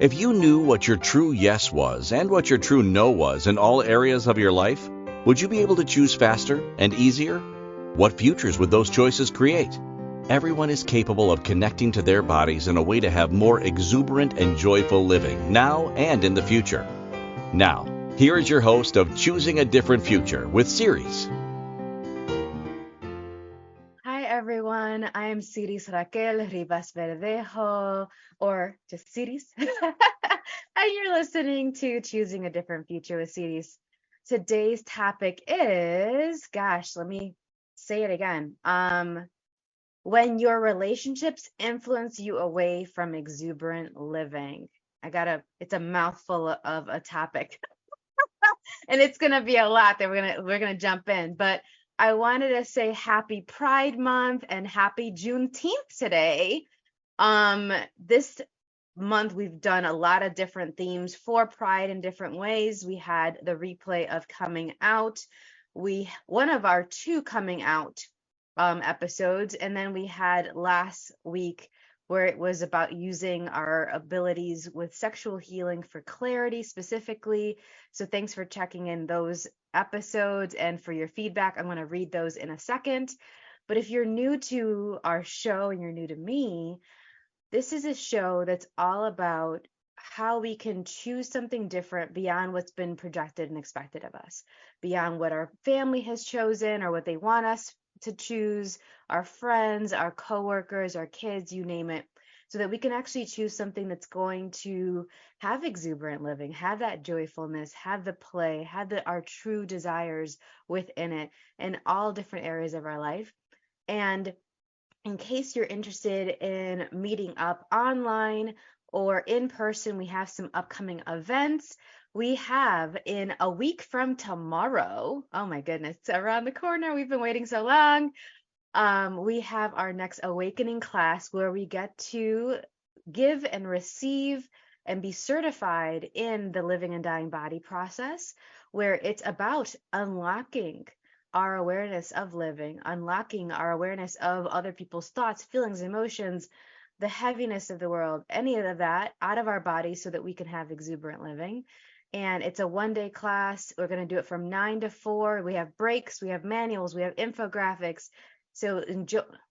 If you knew what your true yes was and what your true no was in all areas of your life, would you be able to choose faster and easier? What futures would those choices create? Everyone is capable of connecting to their bodies in a way to have more exuberant and joyful living now and in the future. Now, here is your host of Choosing a Different Future with Siris. Hi everyone, I am Siris Raquel Rivas-Verdejo, or just Siris, and you're listening to Choosing a Different Future with Siris. Today's topic is, let me say it again. When your relationships influence you away from exuberant living. It's a mouthful of a topic, and it's gonna be a lot that we're gonna jump in, but I wanted to say happy Pride Month and happy Juneteenth today. This month we've done a lot of different themes for Pride in different ways. We had the replay of coming out. One of our two coming out episodes, and then we had last week where it was about using our abilities with sexual healing for clarity specifically. So thanks for checking in those episodes and for your feedback. I'm going to read those in a second. But if you're new to our show and you're new to me, this is a show that's all about how we can choose something different beyond what's been projected and expected of us, beyond what our family has chosen or what they want us to choose, our friends, our coworkers, our kids, you name it, so that we can actually choose something that's going to have exuberant living, have that joyfulness, have the play, have our true desires within it in all different areas of our life. And in case you're interested in meeting up online or in person, we have some upcoming events. We have in a week from tomorrow, oh my goodness, it's around the corner. We've been waiting so long. We have our next awakening class where we get to give and receive and be certified in the living and dying body process, where it's about unlocking our awareness of living, unlocking our awareness of other people's thoughts, feelings, emotions, the heaviness of the world, any of that out of our bodies so that we can have exuberant living. And it's a one-day class. We're going to do it from 9 to 4. We have breaks, we have manuals, we have infographics. So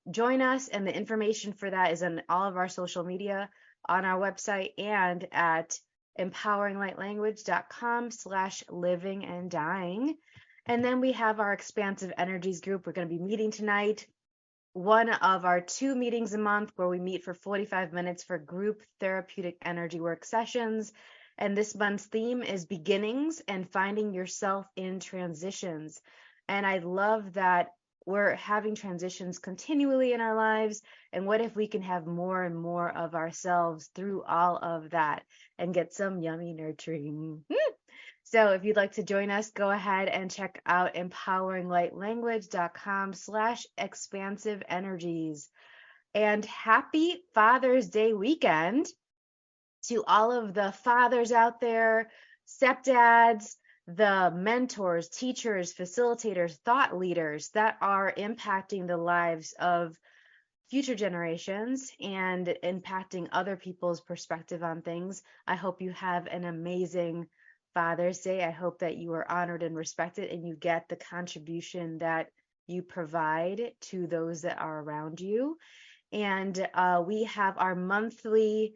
join us, and the information for that is on all of our social media, on our website, and at empoweringlightlanguage.com/living and dying. And then we have our expansive energies group. We're going to be meeting tonight, one of our 2 meetings a month where we meet for 45 minutes for group therapeutic energy work sessions. And this month's theme is beginnings and finding yourself in transitions. And I love that we're having transitions continually in our lives. And what if we can have more and more of ourselves through all of that and get some yummy nurturing? So if you'd like to join us, go ahead and check out empoweringlightlanguage.com/expansive energies. And happy Father's Day weekend to all of the fathers out there, stepdads, the mentors, teachers, facilitators, thought leaders that are impacting the lives of future generations and impacting other people's perspective on things. I hope you have an amazing Father's Day. I hope that you are honored and respected and you get the contribution that you provide to those that are around you. And we have our monthly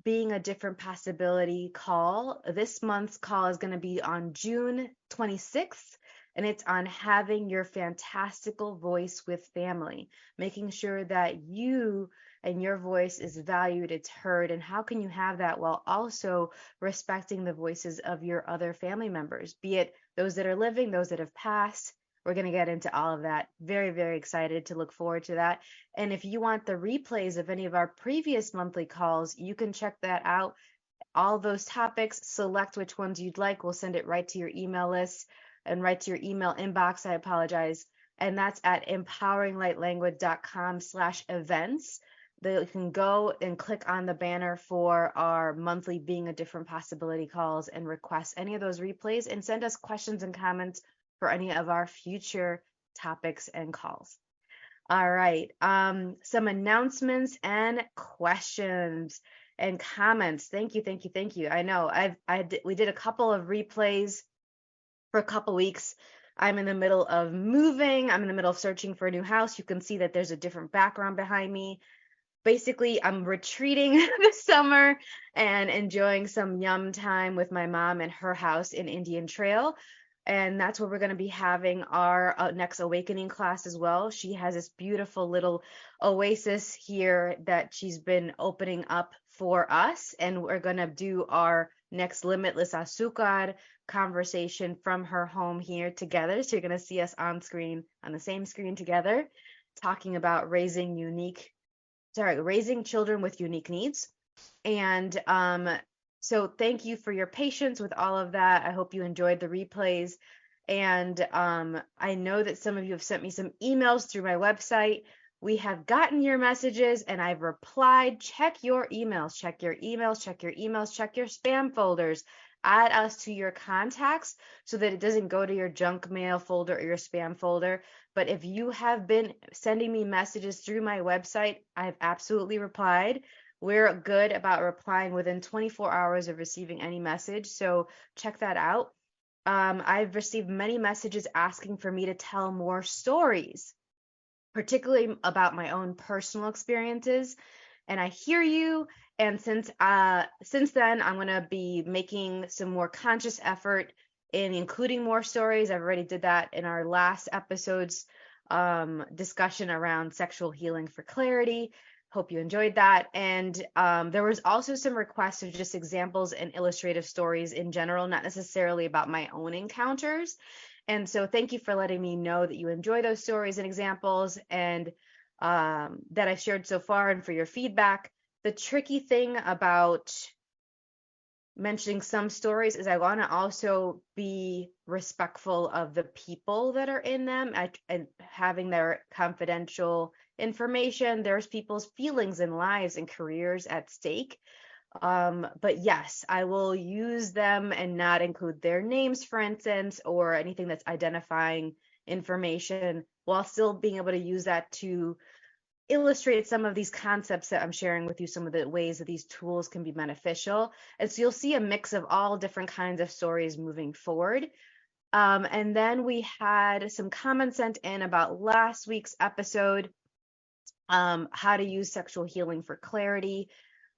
Being a Different Possibility call. This month's call is going to be on June 26th, and it's on having your fantastical voice with family, making sure that you and your voice is valued, it's heard, and how can you have that while also respecting the voices of your other family members, be it those that are living, those that have passed. We're going to get into all of that. Very, very excited to look forward to that. And if you want the replays of any of our previous monthly calls, you can check that out. All those topics, select which ones you'd like. We'll send it right to your email list and right to your email inbox. I apologize. And that's at empoweringlightlanguage.com/events. You can go and click on the banner for our monthly Being a Different Possibility calls and request any of those replays and send us questions and comments for any of our future topics and calls. All right. Some announcements and questions and comments. Thank you, thank you, thank you. I know we did a couple of replays for a couple weeks. I'm in the middle of moving. I'm in the middle of searching for a new house. You can see that there's a different background behind me. Basically, I'm retreating this summer and enjoying some yum time with my mom and her house in Indian Trail. And that's where we're going to be having our next awakening class as well. She has this beautiful little oasis here that she's been opening up for us. And we're going to do our next Limitless Azúcar conversation from her home here together. So you're going to see us on screen, on the same screen together, talking about raising children with unique needs. And so thank you for your patience with all of that. I hope you enjoyed the replays. And I know that some of you have sent me some emails through my website. We have gotten your messages and I've replied. Check your emails, check your emails, check your emails, check your spam folders. Add us to your contacts so that it doesn't go to your junk mail folder or your spam folder. But if you have been sending me messages through my website, I've absolutely replied. We're good about replying within 24 hours of receiving any message, so check that out. I've received many messages asking for me to tell more stories, particularly about my own personal experiences. And I hear you. And since then, I'm going to be making some more conscious effort in including more stories. I've already did that in our last episode's discussion around sexual healing for clarity. Hope you enjoyed that. And there was also some requests of just examples and illustrative stories in general, not necessarily about my own encounters. And so thank you for letting me know that you enjoy those stories and examples and that I've shared so far, and for your feedback. The tricky thing about mentioning some stories is I want to also be respectful of the people that are in them and having their confidential information. There's people's feelings and lives and careers at stake. But yes, I will use them and not include their names, for instance, or anything that's identifying information, while still being able to use that to illustrate some of these concepts that I'm sharing with you, some of the ways that these tools can be beneficial. And so you'll see a mix of all different kinds of stories moving forward. And then we had some comments sent in about last week's episode, how to use sexual healing for clarity.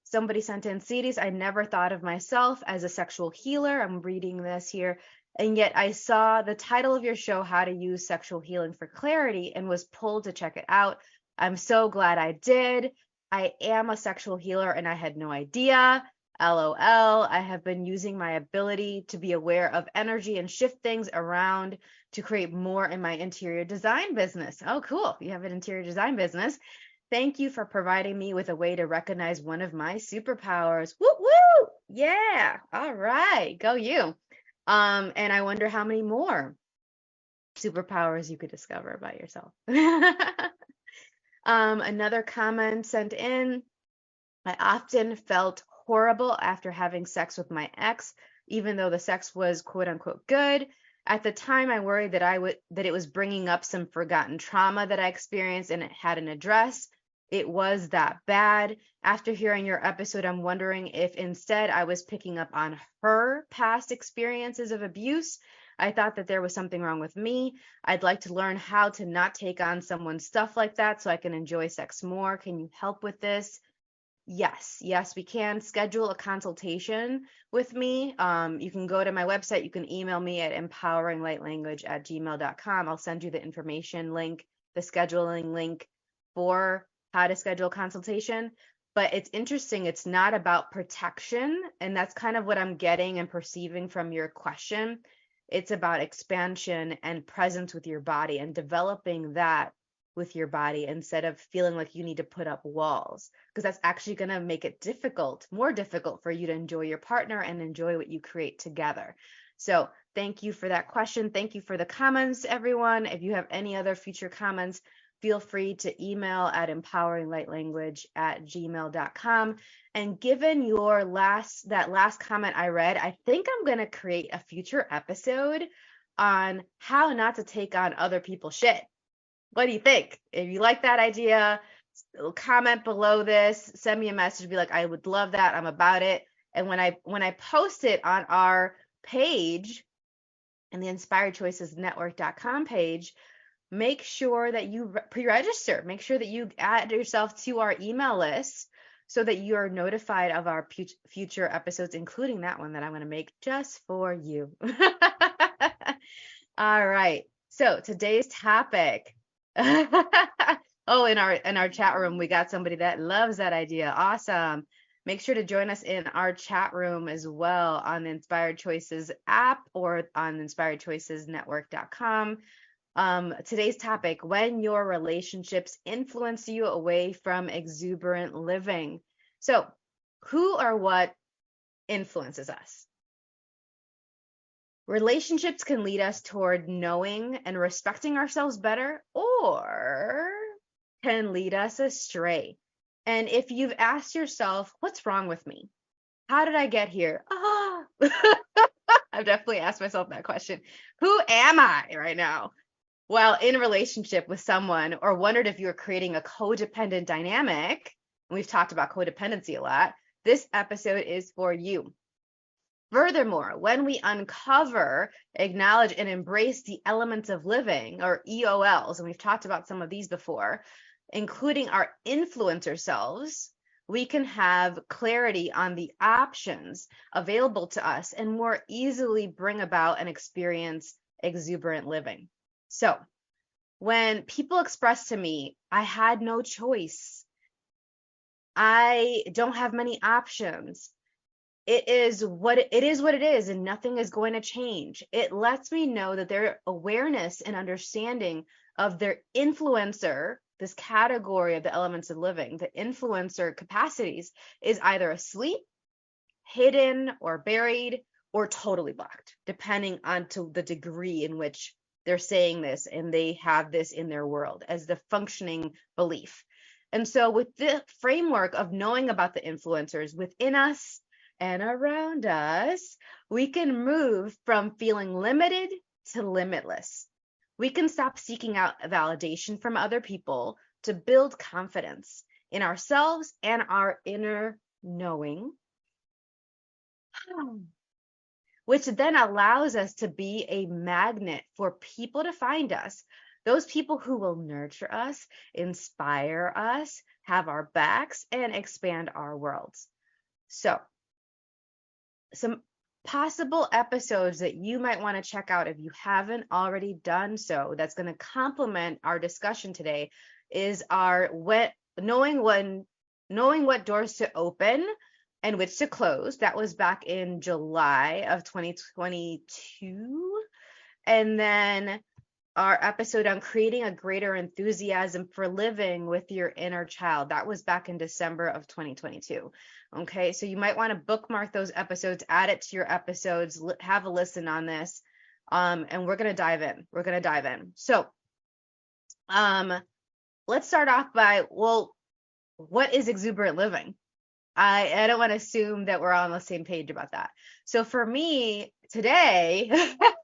Somebody sent in, Siris, I never thought of myself as a sexual healer. I'm reading this here. And yet I saw the title of your show, How to Use Sexual Healing for Clarity, and was pulled to check it out. I'm so glad I did. I am a sexual healer and I had no idea. LOL. I have been using my ability to be aware of energy and shift things around to create more in my interior design business. Oh, cool. You have an interior design business. Thank you for providing me with a way to recognize one of my superpowers. Woo woo! Yeah. All right. Go you. And I wonder how many more superpowers you could discover about yourself. Another comment sent in, I often felt horrible after having sex with my ex, even though the sex was quote unquote good. At the time, I worried that it was bringing up some forgotten trauma that I experienced and it hadn't addressed. It was that bad. After hearing your episode, I'm wondering if instead I was picking up on her past experiences of abuse. I thought that there was something wrong with me. I'd like to learn how to not take on someone's stuff like that so I can enjoy sex more. Can you help with this? Yes, we can. Schedule a consultation with me. You can go to my website. You can email me at empoweringlightlanguage@gmail.com. I'll send you the information link, the scheduling link for how to schedule a consultation. But it's interesting. It's not about protection. And that's kind of what I'm getting and perceiving from your question. It's about expansion and presence with your body and developing that with your body instead of feeling like you need to put up walls, because that's actually going to make it more difficult for you to enjoy your partner and enjoy what you create together. So thank you for that question. Thank you for the comments, everyone. If you have any other future comments, feel free to email at empoweringlightlanguage@gmail.com. And given that last comment I read, I think I'm going to create a future episode on how not to take on other people's shit. What do you think? If you like that idea, comment below this, send me a message, be like, I would love that. I'm about it. And when I post it on our page and the inspiredchoicesnetwork.com page, make sure that you pre-register. Make sure that you add yourself to our email list so that you are notified of our future episodes, including that one that I'm going to make just for you. All right. So today's topic. Oh, in our chat room, we got somebody that loves that idea. Awesome. Make sure to join us in our chat room as well on the Inspired Choices app or on inspiredchoicesnetwork.com. Today's topic, when your relationships influence you away from exuberant living. So, who or what influences us? Relationships can lead us toward knowing and respecting ourselves better, or can lead us astray. And if you've asked yourself, what's wrong with me? How did I get here? I've definitely asked myself that question. Who am I right now? Well, in a relationship with someone, or wondered if you were creating a codependent dynamic, and we've talked about codependency a lot, this episode is for you. Furthermore, when we uncover, acknowledge, and embrace the elements of living, or EoLs, and we've talked about some of these before, including our influencer selves, we can have clarity on the options available to us and more easily bring about and experience exuberant living. So when people express to me, I had no choice, I don't have many options, it is what it is, and nothing is going to change. It lets me know that their awareness and understanding of their influencer, this category of the elements of living, the influencer capacities, is either asleep, hidden, or buried, or totally blocked, depending on to the degree in which they're saying this and they have this in their world as the functioning belief. And so with the framework of knowing about the influencers within us and around us, we can move from feeling limited to limitless. We can stop seeking out validation from other people to build confidence in ourselves and our inner knowing, which then allows us to be a magnet for people to find us. Those people who will nurture us, inspire us, have our backs, and expand our worlds. So, some possible episodes that you might want to check out if you haven't already done so, that's going to complement our discussion today, is our knowing what doors to open and which to close. That was back in July of 2022. And then our episode on creating a greater enthusiasm for living with your inner child. That was back in December of 2022. Okay, so you might want to bookmark those episodes, add it to your episodes, have a listen on this, and we're going to dive in. So let's start off by, well, what is exuberant living? I don't want to assume that we're all on the same page about that. So for me today,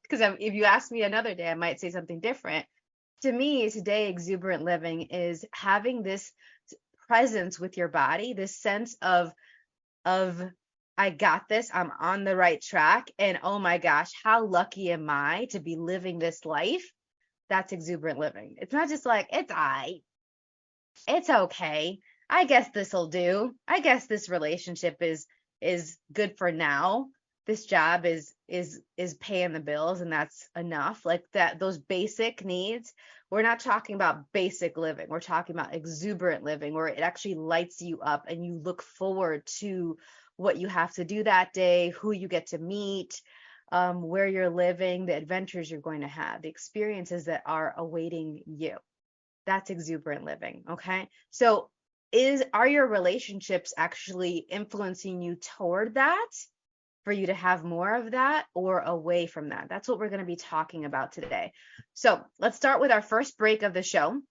because if you ask me another day, I might say something different. To me today, exuberant living is having this presence with your body, this sense of I got this, I'm on the right track, and oh my gosh, how lucky am I to be living this life? That's exuberant living. It's not just like, it's okay, I guess this'll do, I guess this relationship is good for now, this job is paying the bills and that's enough. Like that, those basic needs. We're not talking about basic living, we're talking about exuberant living, where it actually lights you up and you look forward to what you have to do that day, who you get to meet, where you're living, the adventures you're going to have, the experiences that are awaiting you. That's exuberant living. Okay, so are your relationships actually influencing you toward that, for you to have more of that, or away from that? That's what we're going to be talking about today. So let's start with our first break of the show.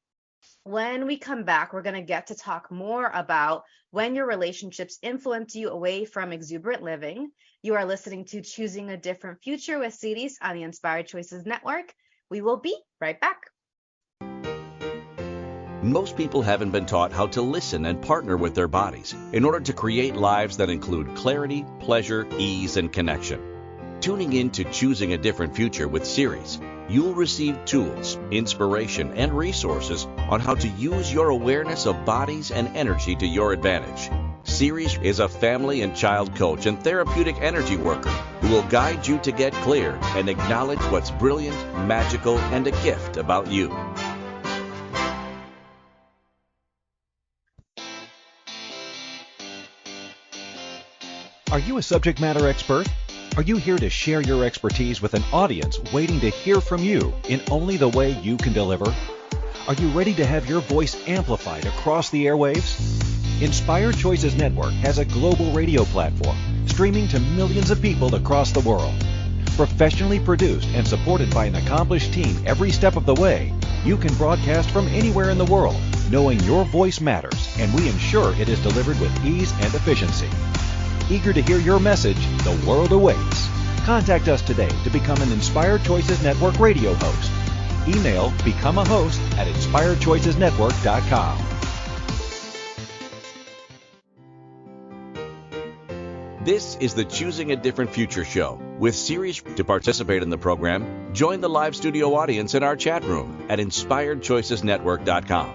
When we come back, we're going to get to talk more about when your relationships influence you away from exuberant living. You are listening to Choosing a Different Future with Siris on the Inspired Choices Network. We will be right back. Most people haven't been taught how to listen and partner with their bodies in order to create lives that include clarity, pleasure, ease, and connection. Tuning in to Choosing a Different Future with Siris, you'll receive tools, inspiration, and resources on how to use your awareness of bodies and energy to your advantage. Siris is a family and child coach and therapeutic energy worker who will guide you to get clear and acknowledge what's brilliant, magical, and a gift about you. Are you a subject matter expert? Are you here to share your expertise with an audience waiting to hear from you in only the way you can deliver? Are you ready to have your voice amplified across the airwaves? Inspired Choices Network has a global radio platform streaming to millions of people across the world. Professionally produced and supported by an accomplished team every step of the way, you can broadcast from anywhere in the world, knowing your voice matters, and we ensure it is delivered with ease and efficiency. Eager to hear your message, the world awaits. Contact us today to become an Inspired Choices Network radio host. Email becomeahost@inspiredchoicesnetwork.com. This is the Choosing a Different Future show with Siris. To participate in the program, join the live studio audience in our chat room at inspiredchoicesnetwork.com.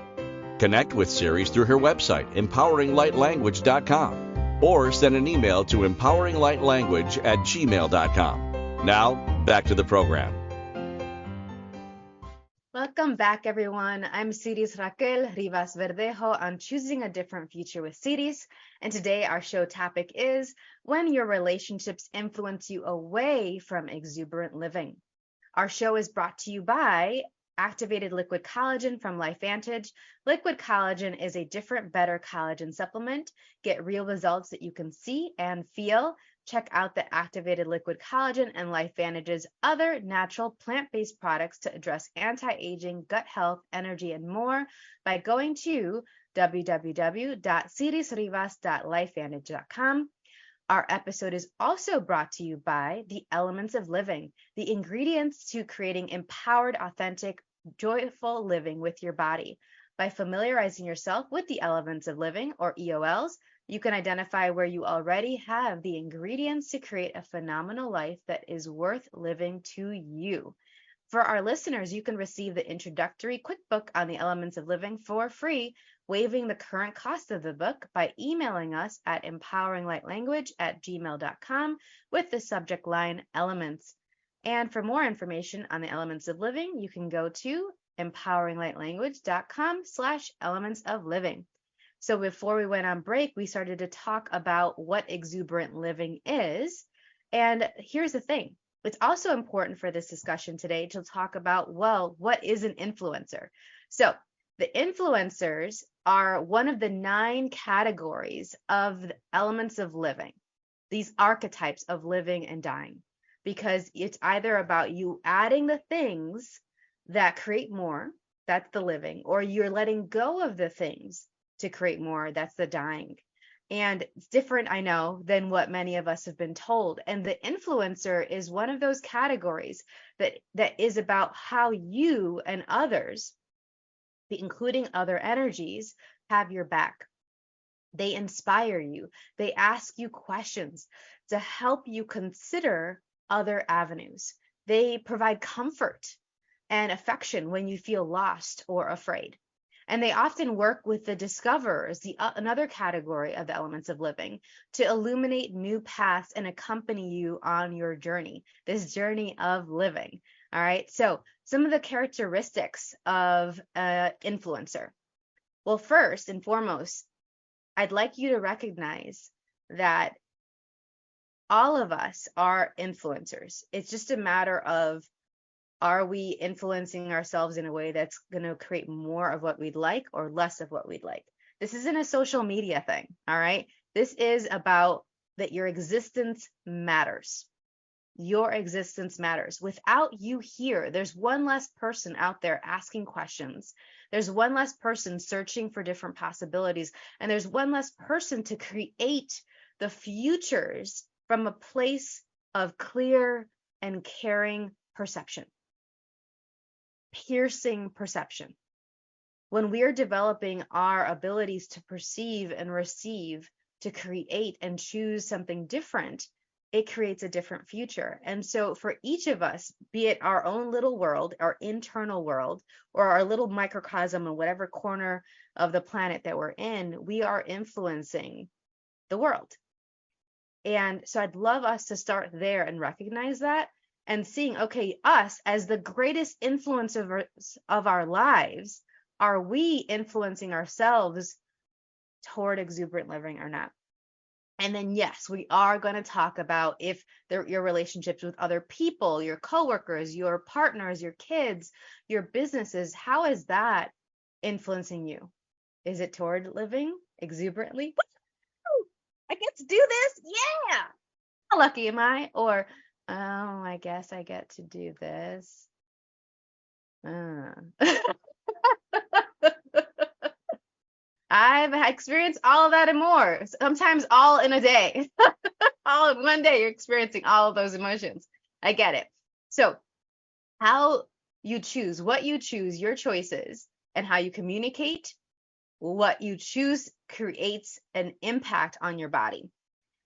Connect with Siris through her website, empoweringlightlanguage.com. or send an email to empoweringlightlanguage@gmail.com. Now, back to the program. Welcome back, everyone. I'm Siris Raquel Rivas-Verdejo on Choosing a Different Future with Siris, and today our show topic is when your relationships influence you away from exuberant living. Our show is brought to you by Activated Liquid Collagen from LifeVantage. Liquid collagen is a different, better collagen supplement. Get real results that you can see and feel. Check out the Activated Liquid Collagen and LifeVantage's other natural plant-based products to address anti-aging, gut health, energy, and more by going to www.sirisrivas.lifevantage.com. Our episode is also brought to you by the Elements of Living, the ingredients to creating empowered, authentic, joyful living with your body. By familiarizing yourself with the Elements of Living, or EoLs, you can identify where you already have the ingredients to create a phenomenal life that is worth living to you. For our listeners, you can receive the introductory quick book on the Elements of Living for free, waiving the current cost of the book by emailing us at empoweringlightlanguage@gmail.com with the subject line Elements. And for more information on the Elements of Living, you can go to empoweringlightlanguage.com/elements of living. So before we went on break, we started to talk about what exuberant living is. And here's the thing. It's also important for this discussion today to talk about, well, what is an influencer? So the influencers are one of the 9 categories of the elements of living, these archetypes of living and dying, because it's either about you adding the things that create more, that's the living, or you're letting go of the things to create more, that's the dying. And it's different, I know, than what many of us have been told. And the influencer is one of those categories that is about how you and others, including other energies, have your back. They inspire you. They ask you questions to help you consider other avenues. They provide comfort and affection when you feel lost or afraid. And they often work with the discoverers, another category of the elements of living, to illuminate new paths and accompany you on your journey, this journey of living. All right. So some of the characteristics of an influencer. Well, first and foremost, I'd like you to recognize that all of us are influencers. It's just a matter of, are we influencing ourselves in a way that's going to create more of what we'd like or less of what we'd like? This isn't a social media thing, all right? This is about that your existence matters. Your existence matters. Without you here, there's one less person out there asking questions. There's one less person searching for different possibilities. And there's one less person to create the futures from a place of clear and caring perception. Piercing perception. When we are developing our abilities to perceive and receive, to create and choose something different, it creates a different future. And so for each of us, be it our own little world, our internal world, or our little microcosm in whatever corner of the planet that we're in, we are influencing the world. And so I'd love us to start there and recognize that and seeing, okay, us as the greatest influencers of our lives, are we influencing ourselves toward exuberant living or not? And then, yes, we are going to talk about if your relationships with other people, your coworkers, your partners, your kids, your businesses, how is that influencing you? Is it toward living exuberantly? Woo! I get to do this. Yeah. How lucky am I? Or, oh, I guess I get to do this. I've experienced all of that and more, sometimes all in a day. All in one day, you're experiencing all of those emotions. I get it. So how you choose, what you choose, your choices, and how you communicate what you choose creates an impact on your body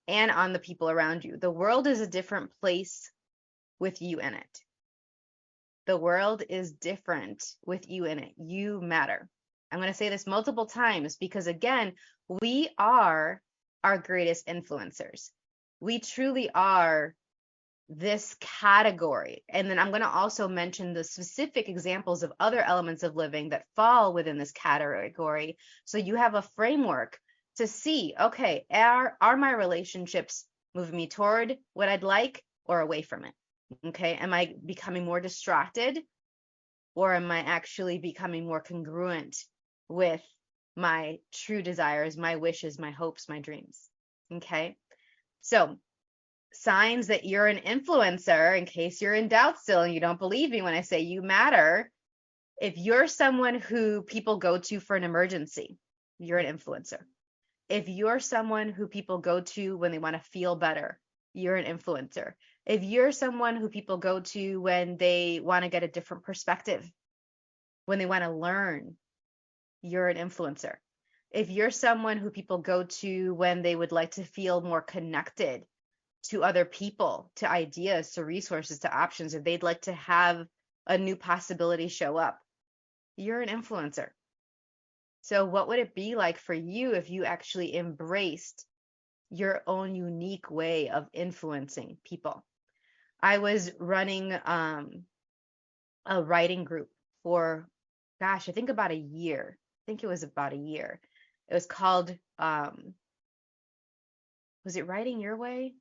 and on the people around you. The world is a different place with you in it. The world is different with you in it. You matter. I'm going to say this multiple times because, again, we are our greatest influencers. We truly are this category. And then I'm going to also mention the specific examples of other elements of living that fall within this category. So you have a framework to see, okay, are my relationships moving me toward what I'd like or away from it? Okay, am I becoming more distracted, or am I actually becoming more congruent with my true desires, my wishes, my hopes, my dreams? Okay, so signs that you're an influencer, in case you're in doubt still and you don't believe me when I say you matter. If you're someone who people go to for an emergency, you're an influencer. If you're someone who people go to when they want to feel better, you're an influencer. If you're someone who people go to when they want to get a different perspective, when they want to learn, you're an influencer. If you're someone who people go to when they would like to feel more connected to other people, to ideas, to resources, to options, if they'd like to have a new possibility show up, you're an influencer. So what would it be like for you if you actually embraced your own unique way of influencing people? I was running a writing group for, gosh, I think about a year. I think it was about a year. It was called, was it Writing Your Way?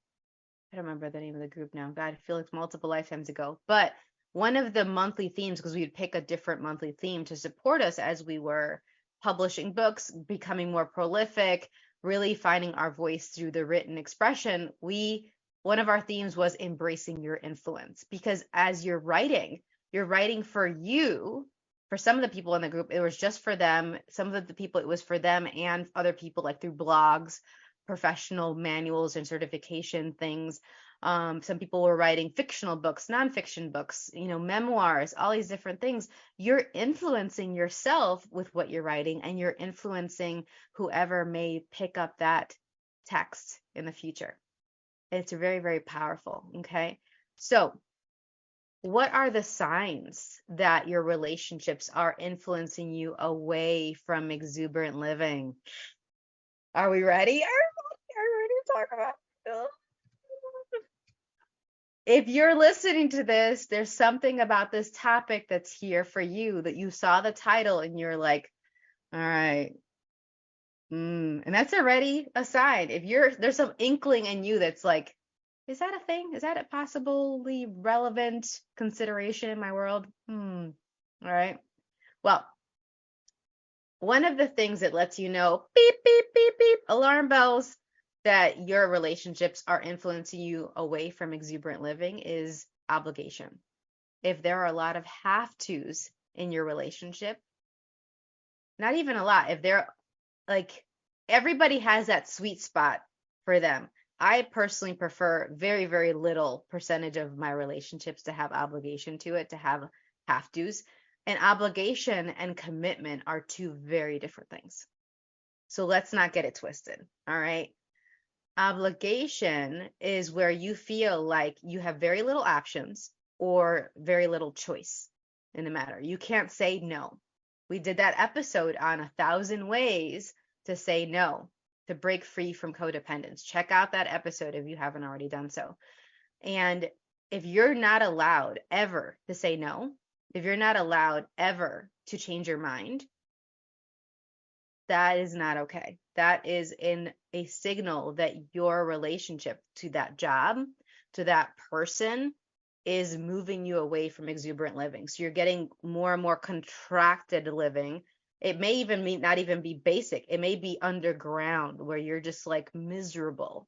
I don't remember the name of the group now. God, I feel like multiple lifetimes ago. But one of the monthly themes, because we would pick a different monthly theme to support us as we were publishing books, becoming more prolific, really finding our voice through the written expression, one of our themes was embracing your influence. Because as you're writing for you. For some of the people in the group, it was just for them. Some of the people, it was for them and other people, like through blogs, professional manuals and certification things. Some people were writing fictional books, nonfiction books, memoirs, all these different things. You're influencing yourself with what you're writing, and you're influencing whoever may pick up that text in the future. It's very, very powerful. Okay. So what are the signs that your relationships are influencing you away from exuberant living? Are we ready? Are we ready to talk about it? If you're listening to this, there's something about this topic that's here for you, that you saw the title and you're like, all right. And that's already a sign. If there's some inkling in you that's like, is that a thing? Is that a possibly relevant consideration in my world? All right. Well, one of the things that lets you know, beep, beep, beep, beep, alarm bells, that your relationships are influencing you away from exuberant living is obligation. If there are a lot of have-tos in your relationship, not even a lot, if they're like, everybody has that sweet spot for them. I personally prefer very, very little percentage of my relationships to have obligation to it, to have have-tos. And obligation and commitment are two very different things. So let's not get it twisted. All right. Obligation is where you feel like you have very little options or very little choice in the matter. You can't say no. We did that episode on 1,000 ways to say no, to break free from codependence. Check out that episode if you haven't already done so. And if you're not allowed ever to say no, if you're not allowed ever to change your mind, that is not okay. That is in a signal that your relationship to that job, to that person, is moving you away from exuberant living. So you're getting more and more contracted living. It may even not even be basic. It may be underground where you're just like miserable.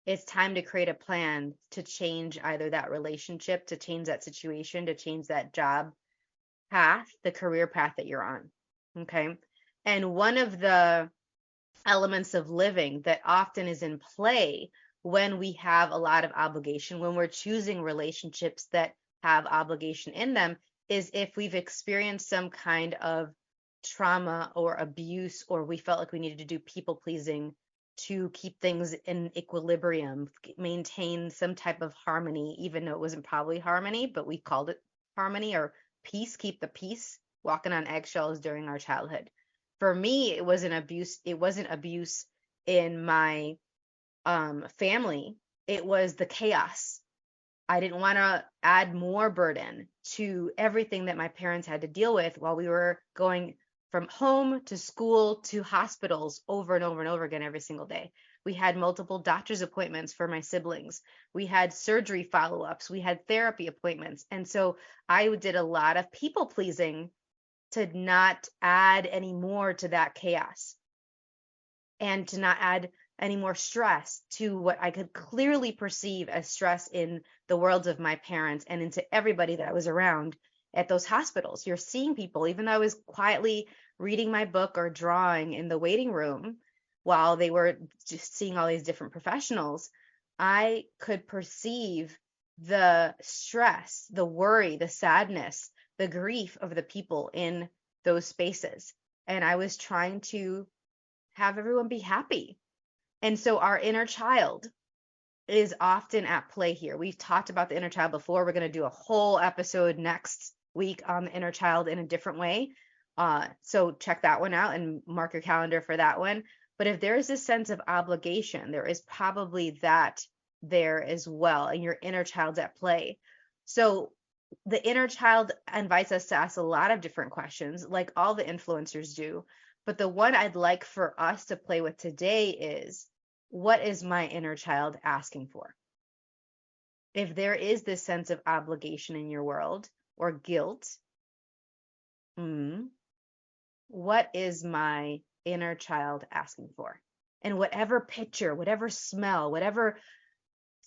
It's time to create a plan to change either that relationship, to change that situation, to change that job path, the career path that you're on. Okay. And one of the elements of living that often is in play when we have a lot of obligation, when we're choosing relationships that have obligation in them, is if we've experienced some kind of trauma or abuse, or we felt like we needed to do people pleasing to keep things in equilibrium, maintain some type of harmony, even though it wasn't probably harmony, but we called it harmony or peace, keep the peace, walking on eggshells during our childhood. For me, it was an abuse. It wasn't abuse in my family. It was the chaos. I didn't want to add more burden to everything that my parents had to deal with while we were going from home to school to hospitals over and over and over again every single day. We had multiple doctor's appointments for my siblings. We had surgery follow-ups. We had therapy appointments. And so I did a lot of people pleasing to not add any more to that chaos and to not add any more stress to what I could clearly perceive as stress in the worlds of my parents and into everybody that I was around at those hospitals. You're seeing people, even though I was quietly reading my book or drawing in the waiting room while they were just seeing all these different professionals, I could perceive the stress, the worry, the sadness, the grief of the people in those spaces. And I was trying to have everyone be happy. And so our inner child is often at play here. We've talked about the inner child before. We're going to do a whole episode next week on the inner child in a different way. So check that one out and mark your calendar for that one. But if there is this sense of obligation, there is probably that there as well, and your inner child's at play. So the inner child invites us to ask a lot of different questions, like all the influencers do. But the one I'd like for us to play with today is, what is my inner child asking for? If there is this sense of obligation in your world or guilt, what is my inner child asking for? And whatever picture, whatever smell, whatever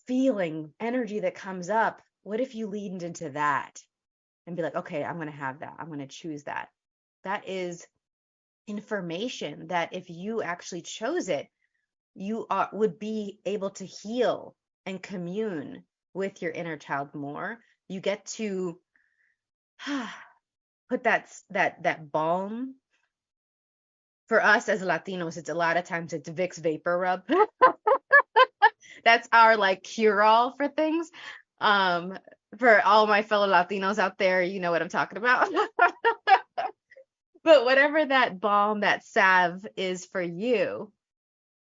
feeling, energy that comes up, what if you leaned into that and be like, okay, I'm going to have that. I'm going to choose that. That is information that if you actually chose it, you would be able to heal and commune with your inner child more. You get to put that balm. For us as Latinos, it's a lot of times it's Vicks Vapor Rub. That's our like cure-all for things. For all my fellow Latinos out there, you know what I'm talking about. But whatever that balm, that salve is for you,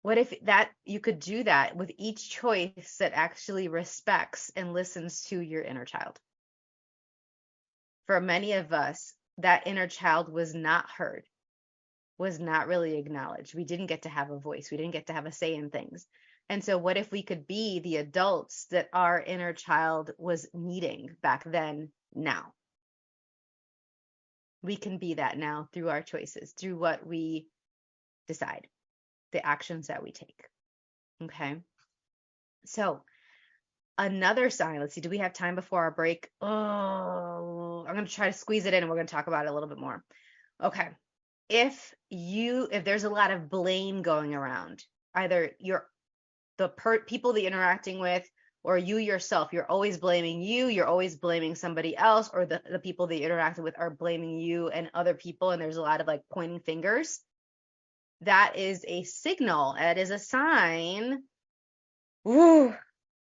what if that you could do that with each choice that actually respects and listens to your inner child? For many of us, that inner child was not heard, was not really acknowledged. We didn't get to have a voice. We didn't get to have a say in things. And so what if we could be the adults that our inner child was needing back then, now? We can be that now through our choices, through what we decide, the actions that we take. Okay. So another sign, let's see, do we have time before our break? Oh, I'm going to try to squeeze it in and we're going to talk about it a little bit more. Okay. If there's a lot of blame going around, either people that you're interacting with or you yourself, you're always blaming you, you're always blaming somebody else, or the people that you interacted with are blaming you and other people, and there's a lot of like pointing fingers, that is a signal, that is a sign. Ooh,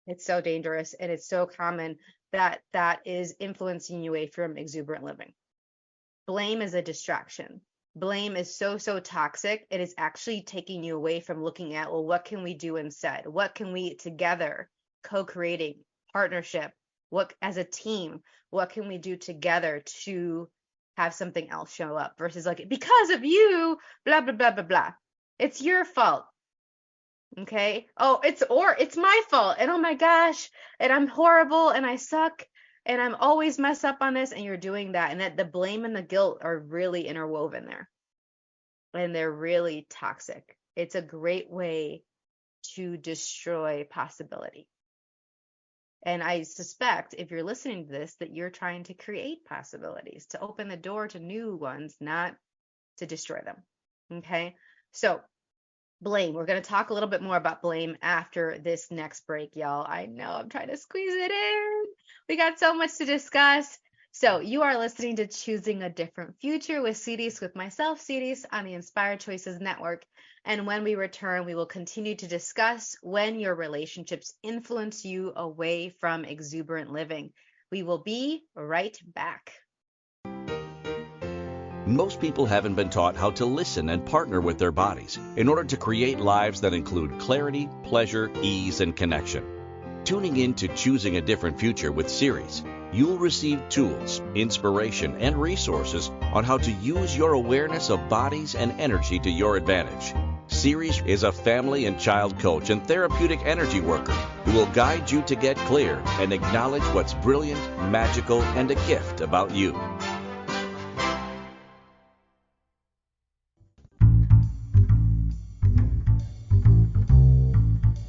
it's so dangerous, and it's so common that is influencing you away from exuberant living. Blame is a distraction. Blame is so toxic. It is actually taking you away from looking at, well, what can we do instead? What can we together, co-creating, partnership, what as a team, what can we do together to have something else show up, versus like, because of you, blah, blah, blah, blah, blah. It's your fault. Okay. Oh, it's my fault. And oh my gosh, and I'm horrible and I suck and I'm always mess up on this, and you're doing that, and that the blame and the guilt are really interwoven there. And they're really toxic. It's a great way to destroy possibility. And I suspect if you're listening to this that you're trying to create possibilities, to open the door to new ones, not to destroy them. Okay? So blame. We're going to talk a little bit more about blame after this next break, y'all. I know I'm trying to squeeze it in. We got so much to discuss. So you are listening to Choosing a Different Future with Siris, with myself, Siris, on the Inspired Choices Network. And when we return, we will continue to discuss when your relationships influence you away from exuberant living. We will be right back. Most people haven't been taught how to listen and partner with their bodies in order to create lives that include clarity, pleasure, ease, and connection. Tuning in to Choosing a Different Future with Siris, you'll receive tools, inspiration, and resources on how to use your awareness of bodies and energy to your advantage. Siris is a family and child coach and therapeutic energy worker who will guide you to get clear and acknowledge what's brilliant, magical, and a gift about you.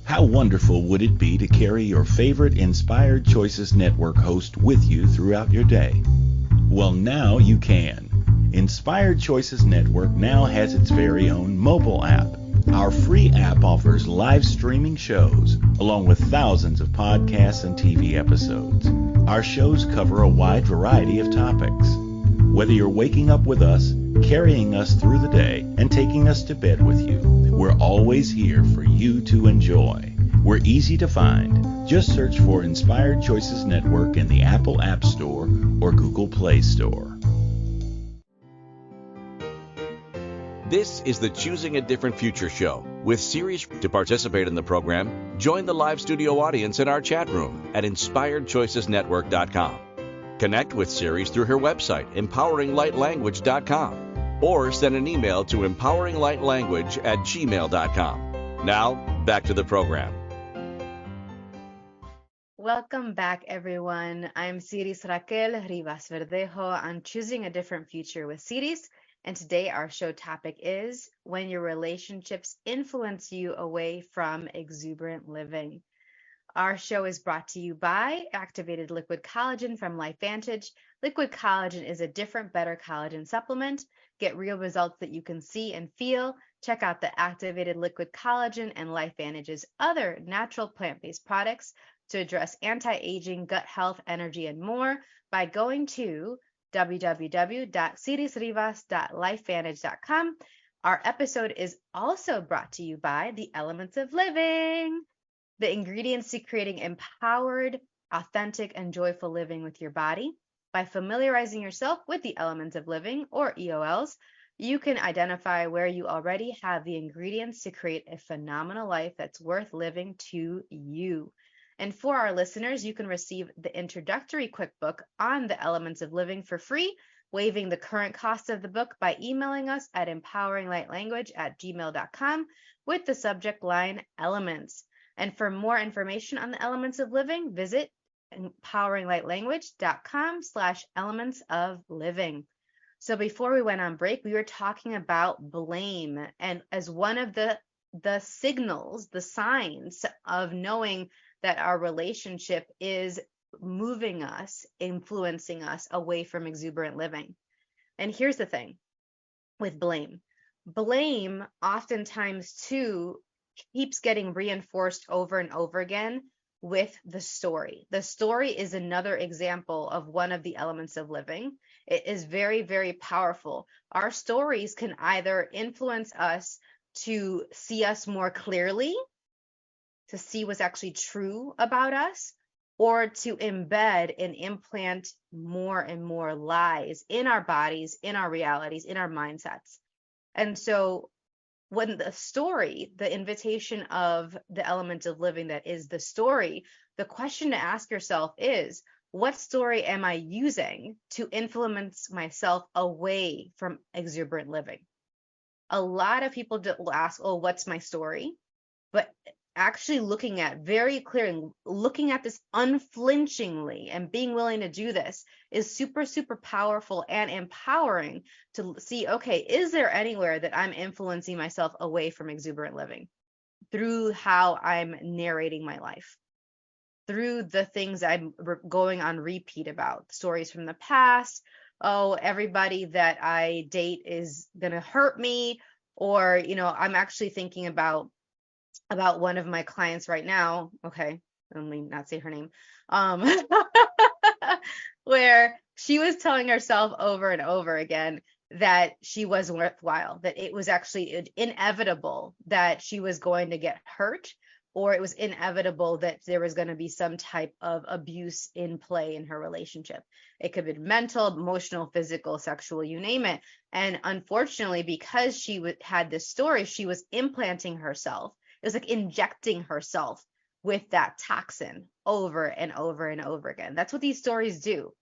How wonderful would it be to carry your favorite Inspired Choices Network host with you throughout your day? Well, now you can. Inspired Choices Network now has its very own mobile app. Our free app offers live streaming shows, along with thousands of podcasts and TV episodes. Our shows cover a wide variety of topics. Whether you're waking up with us, carrying us through the day, and taking us to bed with you, we're always here for you to enjoy. We're easy to find. Just search for Inspired Choices Network in the Apple App Store or Google Play Store. This is the Choosing a Different Future show with Siris. To participate in the program, join the live studio audience in our chat room at inspiredchoicesnetwork.com. Connect with Siris through her website, empoweringlightlanguage.com, or send an email to empoweringlightlanguage@gmail.com. Now, back to the program. Welcome back, everyone. I'm Siris Raquel Rivas-Verdejo on Choosing a Different Future with Siris, and today our show topic is when your relationships influence you away from exuberant living. Our show is brought to you by Activated Liquid Collagen from LifeVantage. Liquid collagen is a different, better collagen supplement. Get real results that you can see and feel. Check out the Activated Liquid Collagen and LifeVantage's other natural plant-based products to address anti-aging, gut health, energy, and more by going to www.sirisrivas.lifevantage.com. Our episode is also brought to you by the Elements of Living, the ingredients to creating empowered, authentic, and joyful living with your body. By familiarizing yourself with the Elements of Living, or EoLs, you can identify where you already have the ingredients to create a phenomenal life that's worth living to you. And for our listeners, you can receive the introductory quickbook on the Elements of Living for free, waiving the current cost of the book by emailing us at empoweringlightlanguage@gmail.com with the subject line Elements. And for more information on the Elements of Living, visit empoweringlightlanguage.com/elements of living. So before we went on break, we were talking about blame, and as one of the signals, the signs of knowing that our relationship is moving us, influencing us away from exuberant living. And here's the thing with blame. Blame oftentimes too keeps getting reinforced over and over again with the story. The story is another example of one of the elements of living. It is very, very powerful. Our stories can either influence us to see us more clearly, to see what's actually true about us, or to embed and implant more and more lies in our bodies, in our realities, in our mindsets. And so when the story, the invitation of the element of living that is the story, the question to ask yourself is, what story am I using to influence myself away from exuberant living? A lot of people will ask, oh, what's my story? But actually looking at very clearly, looking at this unflinchingly and being willing to do this is super, super powerful and empowering to see, okay, is there anywhere that I'm influencing myself away from exuberant living through how I'm narrating my life, through the things I'm going on repeat about, stories from the past. Oh, everybody that I date is going to hurt me. Or, I'm actually thinking about one of my clients right now. Okay, let me not say her name. Where she was telling herself over and over again that she was worthwhile, that it was actually inevitable that she was going to get hurt, or it was inevitable that there was going to be some type of abuse in play in her relationship. It could be mental, emotional, physical, sexual, you name it. And unfortunately, because she had this story, she was implanting herself. It was like injecting herself with that toxin over and over and over again. That's what these stories do.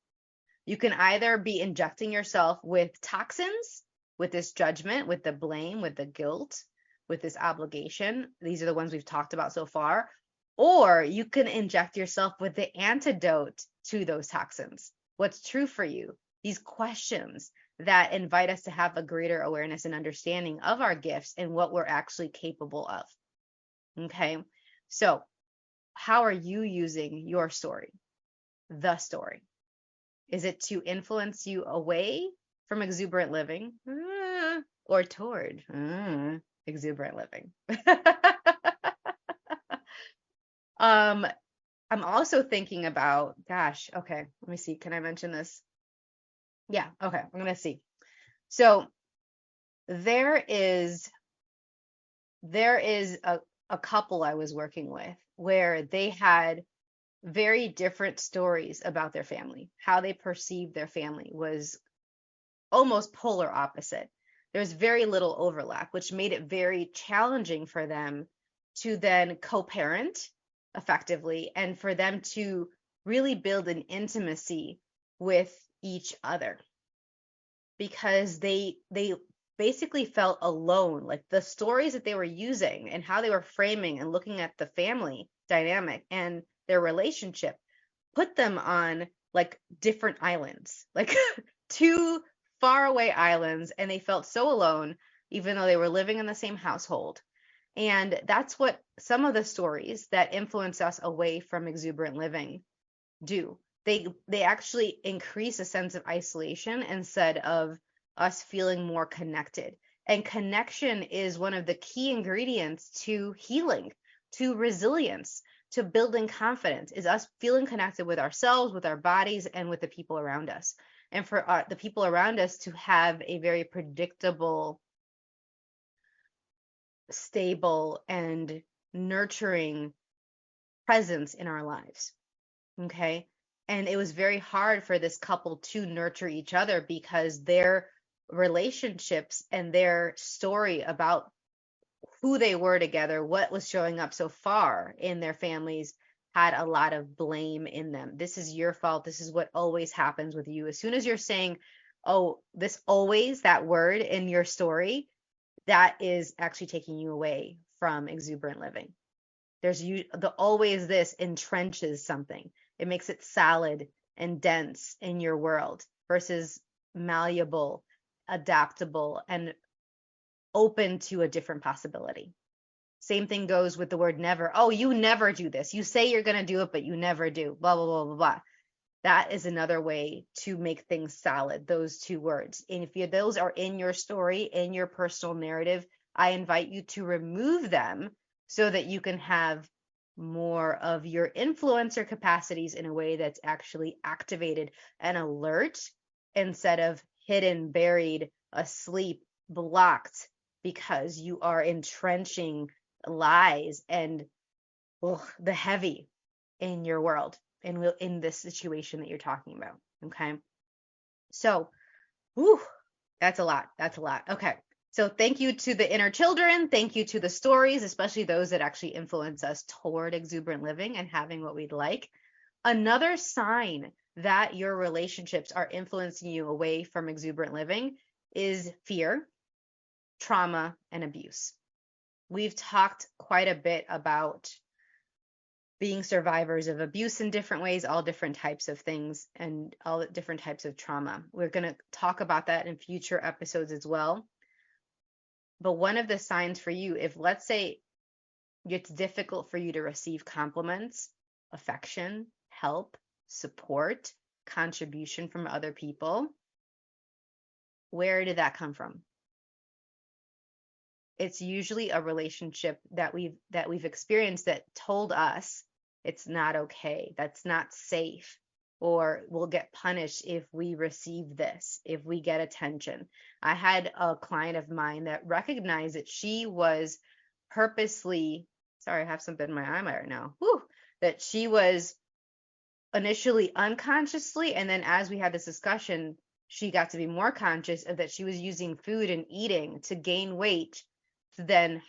You can either be injecting yourself with toxins, with this judgment, with the blame, with the guilt, with this obligation. These are the ones we've talked about so far. Or you can inject yourself with the antidote to those toxins. What's true for you? These questions that invite us to have a greater awareness and understanding of our gifts and what we're actually capable of. Okay, so how are you using your story, the story? Is it to influence you away from exuberant living or toward exuberant living? I'm also thinking about, gosh, okay, let me see. Can I mention this? Yeah, okay, I'm going to see. So there is a couple I was working with where they had very different stories about their family. How they perceived their family was almost polar opposite. There's very little overlap, which made it very challenging for them to then co-parent effectively and for them to really build an intimacy with each other, because they basically felt alone. Like the stories that they were using and how they were framing and looking at the family dynamic and their relationship put them on like different islands, like two faraway islands, and they felt so alone even though they were living in the same household. And that's what some of the stories that influence us away from exuberant living do. They actually increase a sense of isolation instead of us feeling more connected. And connection is one of the key ingredients to healing, to resilience, to building confidence, is us feeling connected with ourselves, with our bodies, and with the people around us. And for the people around us to have a very predictable, stable, and nurturing presence in our lives. Okay. And it was very hard for this couple to nurture each other because their relationships and their story about who they were together, what was showing up so far in their families, had a lot of blame in them. This is your fault. This is what always happens with you. As soon as you're saying, oh, this always, that word in your story, that is actually taking you away from exuberant living. There's the always this entrenches something. It makes it solid and dense in your world versus malleable, adaptable, and open to a different possibility. Same thing goes with the word never. Oh, you never do this. You say you're going to do it, but you never do. Blah, blah, blah, blah, blah. That is another way to make things solid, those two words. And if those are in your story, in your personal narrative, I invite you to remove them so that you can have more of your influencer capacities in a way that's actually activated and alert instead of hidden, buried, asleep, blocked, because you are entrenching lies and the heavy in your world, in this situation that you're talking about. Okay. So, that's a lot. That's a lot. Okay. So thank you to the inner children. Thank you to the stories, especially those that actually influence us toward exuberant living and having what we'd like. Another sign that your relationships are influencing you away from exuberant living is fear, trauma, and abuse. We've talked quite a bit about being survivors of abuse in different ways, all different types of things, and all different types of trauma. We're going to talk about that in future episodes as well. But one of the signs for you, if let's say it's difficult for you to receive compliments, affection, help, support, contribution from other people, where did that come from? It's usually a relationship that we've experienced that told us it's not okay, that's not safe, or we'll get punished if we receive this, if we get attention. I had a client of mine that recognized that she was purposely, sorry, I have something in my eye right now, that she was initially unconsciously, and then as we had this discussion, she got to be more conscious of that she was using food and eating to gain weight to then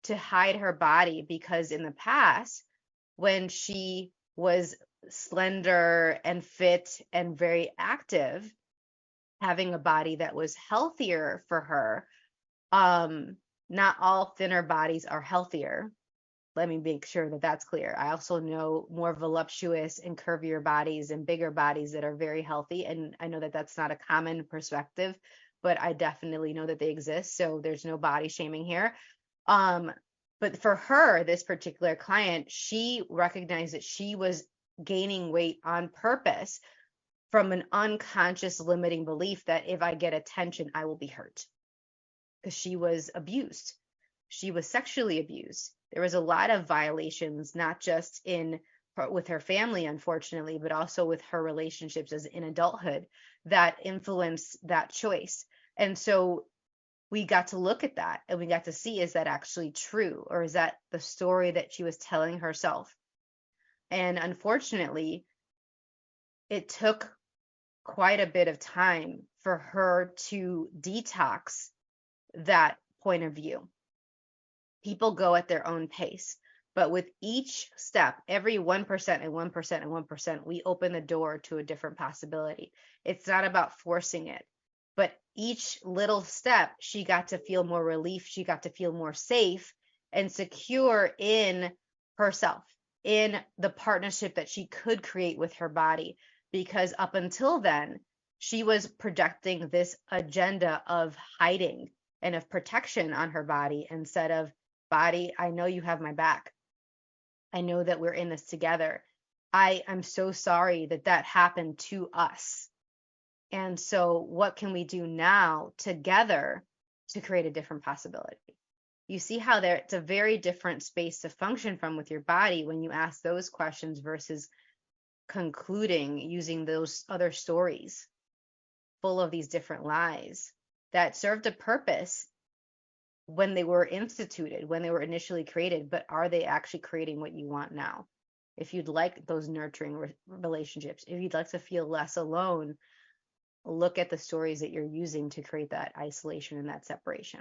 to hide her body, because in the past, when she was slender and fit and very active, having a body that was healthier for her, not all thinner bodies are healthier. Let me make sure that that's clear. I also know more voluptuous and curvier bodies and bigger bodies that are very healthy. And I know that that's not a common perspective, but I definitely know that they exist. So there's no body shaming here. But for her, this particular client, she recognized that she was gaining weight on purpose from an unconscious limiting belief that if I get attention, I will be hurt. Because she was abused. She was sexually abused. There was a lot of violations, not just with her family, unfortunately, but also with her relationships in adulthood that influenced that choice. And so we got to look at that and we got to see, is that actually true? Or is that the story that she was telling herself? And unfortunately, it took quite a bit of time for her to detox that point of view. People go at their own pace, but with each step, every 1% and 1% and 1%, we open the door to a different possibility. It's not about forcing it, but each little step, she got to feel more relief. She got to feel more safe and secure in herself, in the partnership that she could create with her body. Because up until then, she was projecting this agenda of hiding and of protection on her body instead of, body, I know you have my back. I know that we're in this together. I'm so sorry that happened to us. And so what can we do now together to create a different possibility? You see how it's a very different space to function from with your body when you ask those questions versus concluding using those other stories full of these different lies that served a purpose when they were instituted, when they were initially created, but are they actually creating what you want now? If you'd like those nurturing relationships, if you'd like to feel less alone, look at the stories that you're using to create that isolation and that separation,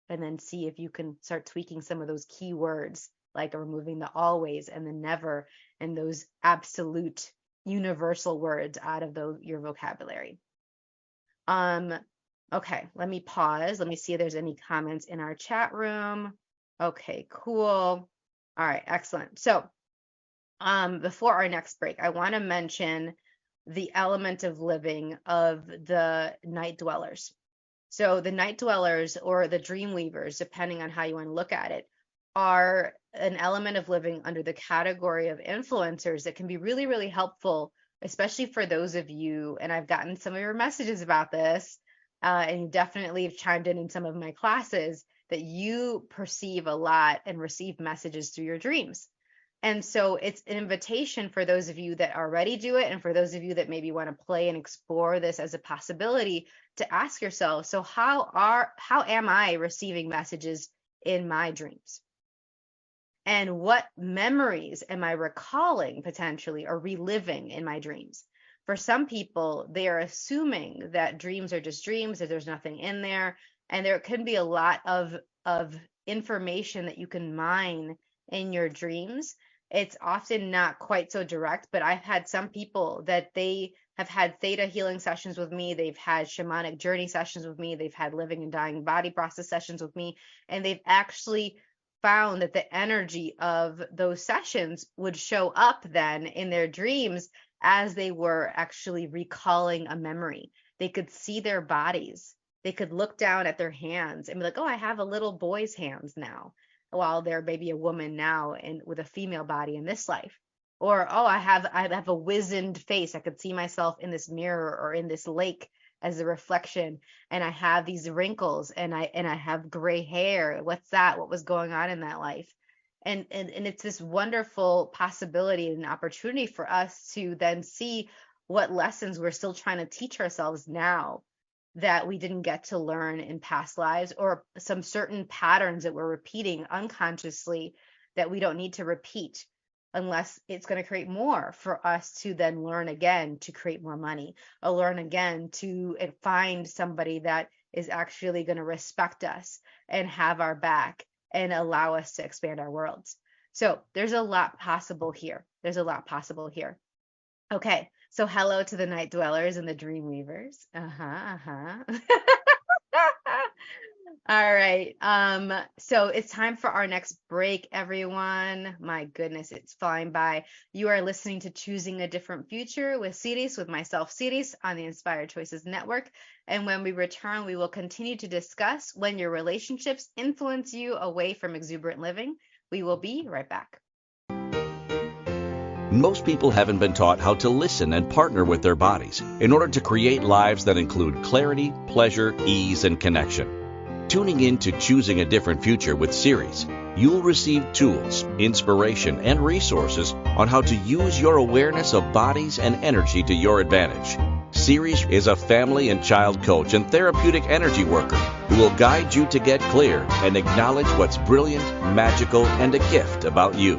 and then see if you can start tweaking some of those key words, like removing the always and the never and those absolute universal words out of your vocabulary. Okay, let me pause. Let me see if there's any comments in our chat room. Okay, cool. All right, excellent. So before our next break, I want to mention the element of living of the night dwellers. So the night dwellers, or the dream weavers, depending on how you want to look at it, are an element of living under the category of influencers that can be really, really helpful, especially for those of you, and I've gotten some of your messages about this, and you definitely have chimed in some of my classes, that you perceive a lot and receive messages through your dreams. And so it's an invitation for those of you that already do it, and for those of you that maybe want to play and explore this as a possibility, to ask yourself, so how am I receiving messages in my dreams? And what memories am I recalling potentially or reliving in my dreams? For some people, they are assuming that dreams are just dreams, that there's nothing in there, and there can be a lot of information that you can mine in your dreams. It's often not quite so direct, but I've had some people that they have had theta healing sessions with me, they've had shamanic journey sessions with me, they've had living and dying body process sessions with me, and they've actually found that the energy of those sessions would show up then in their dreams as they were actually recalling a memory. They could see their bodies. They could look down at their hands and be like, oh, I have a little boy's hands now, while they're maybe a woman now and with a female body in this life. Or, oh, I have a wizened face. I could see myself in this mirror or in this lake as a reflection, and I have these wrinkles, and I have gray hair. What's that? What was going on in that life? And it's this wonderful possibility and opportunity for us to then see what lessons we're still trying to teach ourselves now that we didn't get to learn in past lives, or some certain patterns that we're repeating unconsciously that we don't need to repeat unless it's going to create more for us to then learn again to create more money, or learn again to find somebody that is actually going to respect us and have our back and allow us to expand our worlds. So there's a lot possible here. Okay, so hello to the night dwellers and the dream weavers. All right. So it's time for our next break, everyone. My goodness, it's flying by. You are listening to Choosing a Different Future with Siris, with myself, Siris, on the Inspired Choices Network. And when we return, we will continue to discuss when your relationships influence you away from exuberant living. We will be right back. Most people haven't been taught how to listen and partner with their bodies in order to create lives that include clarity, pleasure, ease, and connection. Tuning in to Choosing a Different Future with Siris, you'll receive tools, inspiration, and resources on how to use your awareness of bodies and energy to your advantage. Siris is a family and child coach and therapeutic energy worker who will guide you to get clear and acknowledge what's brilliant, magical, and a gift about you.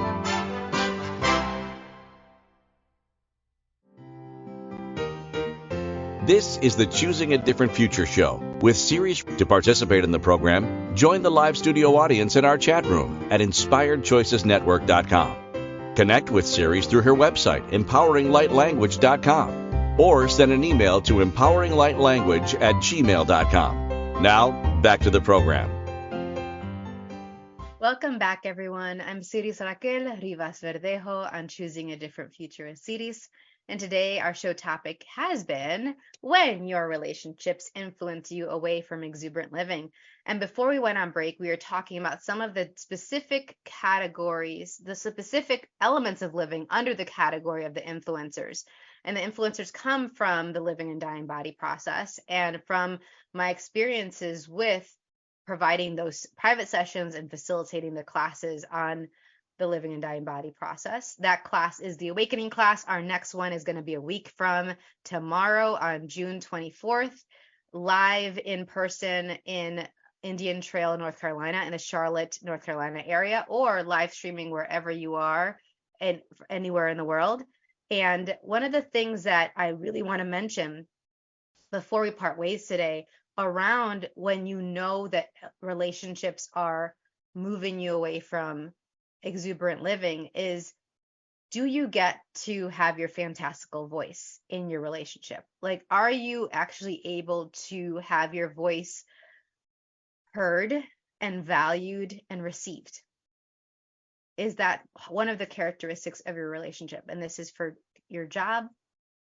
This is the Choosing a Different Future show with Siris. To participate in the program, join the live studio audience in our chat room at inspiredchoicesnetwork.com. Connect with Siris through her website, empoweringlightlanguage.com, or send an email to empoweringlightlanguage@gmail.com. Now, back to the program. Welcome back, everyone. I'm Siris Raquel Rivas-Verdejo on Choosing a Different Future with Siris. And today our show topic has been when your relationships influence you away from exuberant living. And before we went on break, we were talking about some of the specific categories, the specific elements of living under the category of the influencers. And the influencers come from the living and dying body process, and from my experiences with providing those private sessions and facilitating the classes on the living and dying body process. That class is the awakening class. Our next one is going to be a week from tomorrow on June 24th, live in person in Indian Trail, North Carolina, in the Charlotte, North Carolina area, or live streaming wherever you are and anywhere in the world. And one of the things that I really want to mention before we part ways today, around when you know that relationships are moving you away from exuberant living, is, do you get to have your fantastical voice in your relationship? Like, are you actually able to have your voice heard and valued and received? Is that one of the characteristics of your relationship? And this is for your job,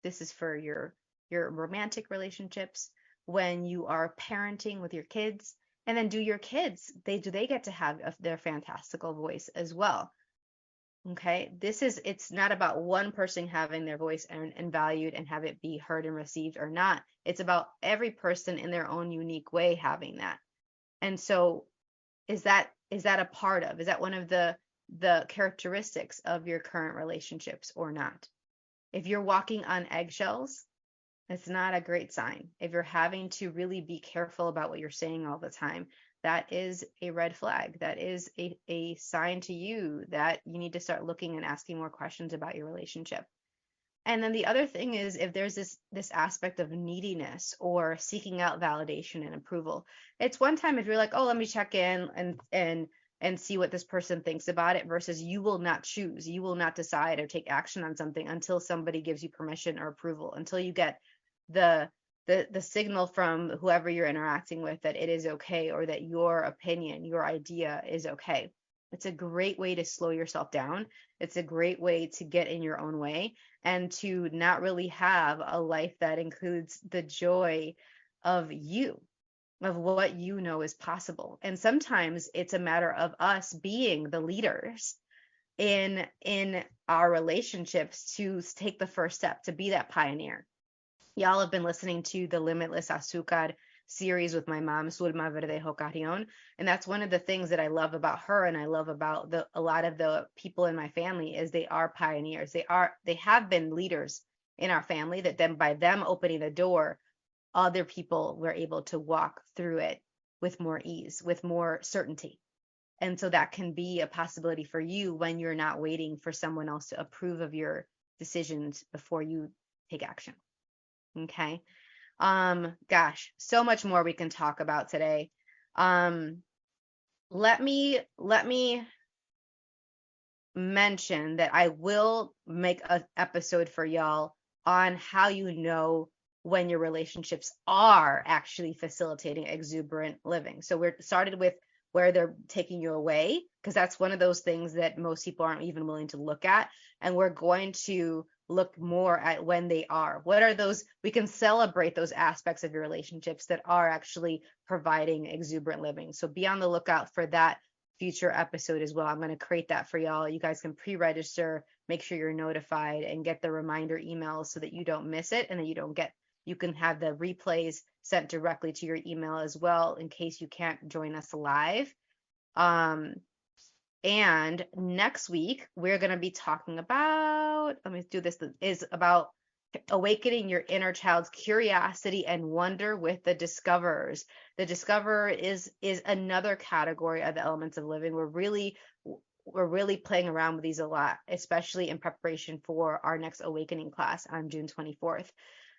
this is for your romantic relationships, when you are parenting with your kids. And then do your kids, do they get to have their fantastical voice as well? Okay, it's not about one person having their voice and valued and have it be heard and received or not. It's about every person in their own unique way having that. And so is that a part of, is that one of the the characteristics of your current relationships or not. If you're walking on eggshells, it's not a great sign. If you're having to really be careful about what you're saying all the time, that is a red flag. That is a sign to you that you need to start looking and asking more questions about your relationship. And then the other thing is, if there's this aspect of neediness or seeking out validation and approval, it's one time if you're like, oh, let me check in and see what this person thinks about it, versus you will not choose, you will not decide or take action on something until somebody gives you permission or approval, until you get the signal from whoever you're interacting with that it is okay, or that your opinion, your idea is okay. It's a great way to slow yourself down. It's a great way to get in your own way and to not really have a life that includes the joy of you, of what you know is possible. And sometimes it's a matter of us being the leaders in our relationships to take the first step, to be that pioneer. Y'all have been listening to the Limitless Azúcar series with my mom, Zulma Verdejo Carrion. And that's one of the things that I love about her, and I love about a lot of the people in my family, is they are pioneers. They have been leaders in our family, that then by them opening the door, other people were able to walk through it with more ease, with more certainty. And so that can be a possibility for you when you're not waiting for someone else to approve of your decisions before you take action. Okay. Gosh, so much more we can talk about today. Let me mention that I will make an episode for y'all on how you know when your relationships are actually facilitating exuberant living. So we're started with where they're taking you away, because that's one of those things that most people aren't even willing to look at. And we're going to look more at when they are. What are those? We can celebrate those aspects of your relationships that are actually providing exuberant living. So be on the lookout for that future episode as well. I'm going to create that for y'all. You guys can pre-register, make sure you're notified, and get the reminder emails so that you don't miss it, and that you can have the replays sent directly to your email as well, in case you can't join us live. And next week, we're going to be talking about, let me do this, is about awakening your inner child's curiosity and wonder with the discoverers. The discoverer is another category of the elements of living. We're really playing around with these a lot, especially in preparation for our next awakening class on June 24th.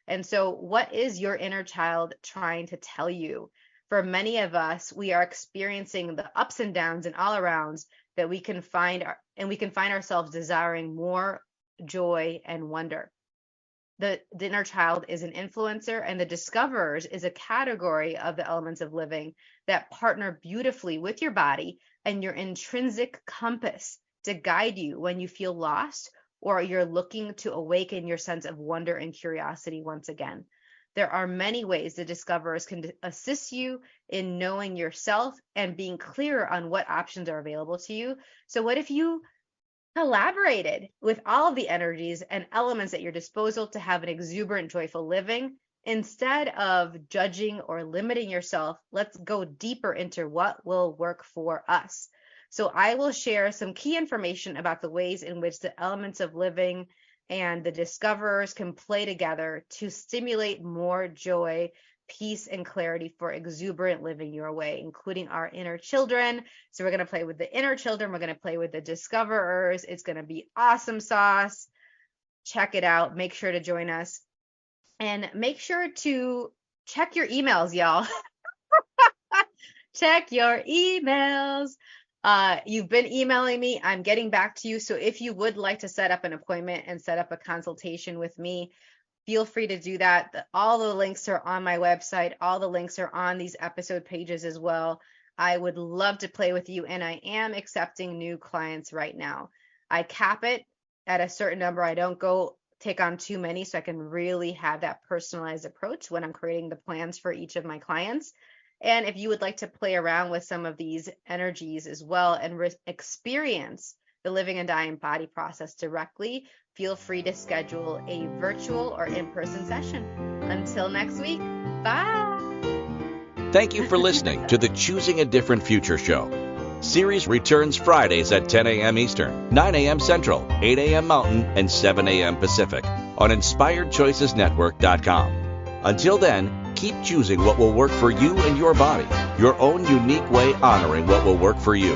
And so what is your inner child trying to tell you? For many of us, we are experiencing the ups and downs and all arounds that we can find ourselves desiring more joy and wonder. The inner child is an influencer, and the discoverers is a category of the elements of living that partner beautifully with your body and your intrinsic compass to guide you when you feel lost, or you're looking to awaken your sense of wonder and curiosity once again. There are many ways the discoverers can assist you in knowing yourself and being clearer on what options are available to you. So what if you collaborated with all of the energies and elements at your disposal to have an exuberant, joyful living? Instead of judging or limiting yourself, let's go deeper into what will work for us. So I will share some key information about the ways in which the elements of living and the discoverers can play together to stimulate more joy, peace, and clarity for exuberant living your way, including our inner children. So we're going to play with the inner children. We're going to play with the discoverers. It's going to be awesome sauce. Check it out. Make sure to join us. And make sure to check your emails, y'all. Check your emails. You've been emailing me. I'm getting back to you. So if you would like to set up an appointment and set up a consultation with me, feel free to do that. All the links are on my website. All the links are on these episode pages as well. I would love to play with you, and I am accepting new clients right now. I cap it at a certain number. I don't go take on too many, so I can really have that personalized approach when I'm creating the plans for each of my clients. And if you would like to play around with some of these energies as well and experience the living and dying body process directly, feel free to schedule a virtual or in-person session. Until next week, bye. Thank you for listening to the Choosing a Different Future show. Siris returns Fridays at 10 a.m. Eastern, 9 a.m. Central, 8 a.m. Mountain, and 7 a.m. Pacific on InspiredChoicesNetwork.com. Until then, keep choosing what will work for you and your body, your own unique way honoring what will work for you.